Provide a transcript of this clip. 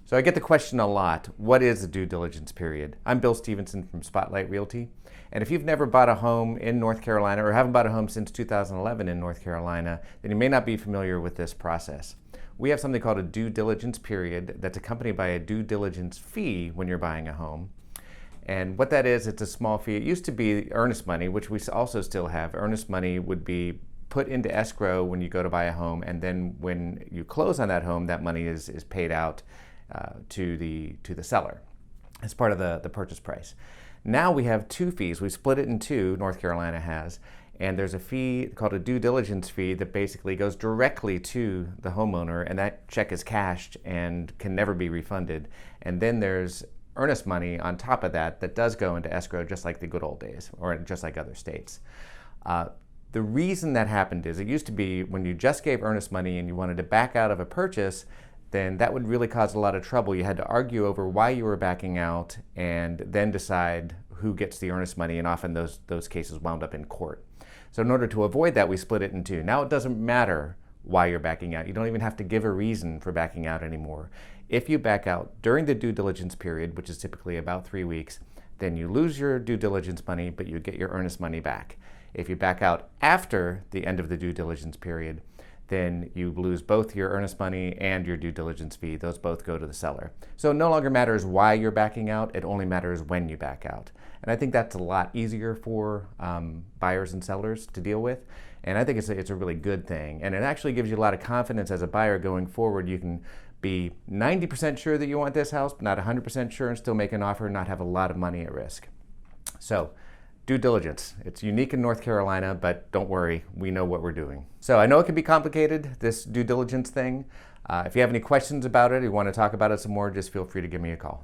So I get the question a lot, what is the due diligence period? I'm Bill Stevenson from Spotlight Realty. And if you've never bought a home in North Carolina or haven't bought a home since 2011 in North Carolina, then you may not be familiar with this process. We have something called a due diligence period that's accompanied by a due diligence fee when you're buying a home. And what that is, it's a small fee. It used to be earnest money, which we also still have. Earnest money would be put into escrow when you go to buy a home, and then when you close on that home, that money is paid out to the seller as part of the purchase price. Now we have two fees. We split it in two, North Carolina has, and there's a fee called a due diligence fee that basically goes directly to the homeowner, and that check is cashed and can never be refunded. And then there's earnest money on top of that that does go into escrow just like the good old days, or just like other states. The reason that happened is it used to be when you just gave earnest money and you wanted to back out of a purchase, then that would really cause a lot of trouble. You had to argue over why you were backing out and then decide who gets the earnest money, and often those cases wound up in court. So in order to avoid that, we split it in two. Now it doesn't matter why you're backing out. You don't even have to give a reason for backing out anymore. If you back out during the due diligence period, which is typically about 3 weeks, then you lose your due diligence money, but you get your earnest money back. If you back out after the end of the due diligence period, then you lose both your earnest money and your due diligence fee. Those both go to the seller. So it no longer matters why you're backing out, it only matters when you back out. And I think that's a lot easier for buyers and sellers to deal with. And I think it's a really good thing. And it actually gives you a lot of confidence as a buyer going forward. You can be 90% sure that you want this house, but not 100% sure, and still make an offer and not have a lot of money at risk. So, due diligence. It's unique in North Carolina, but don't worry, we know what we're doing. So I know it can be complicated, this due diligence thing. If you have any questions about it, or you want to talk about it some more, just feel free to give me a call.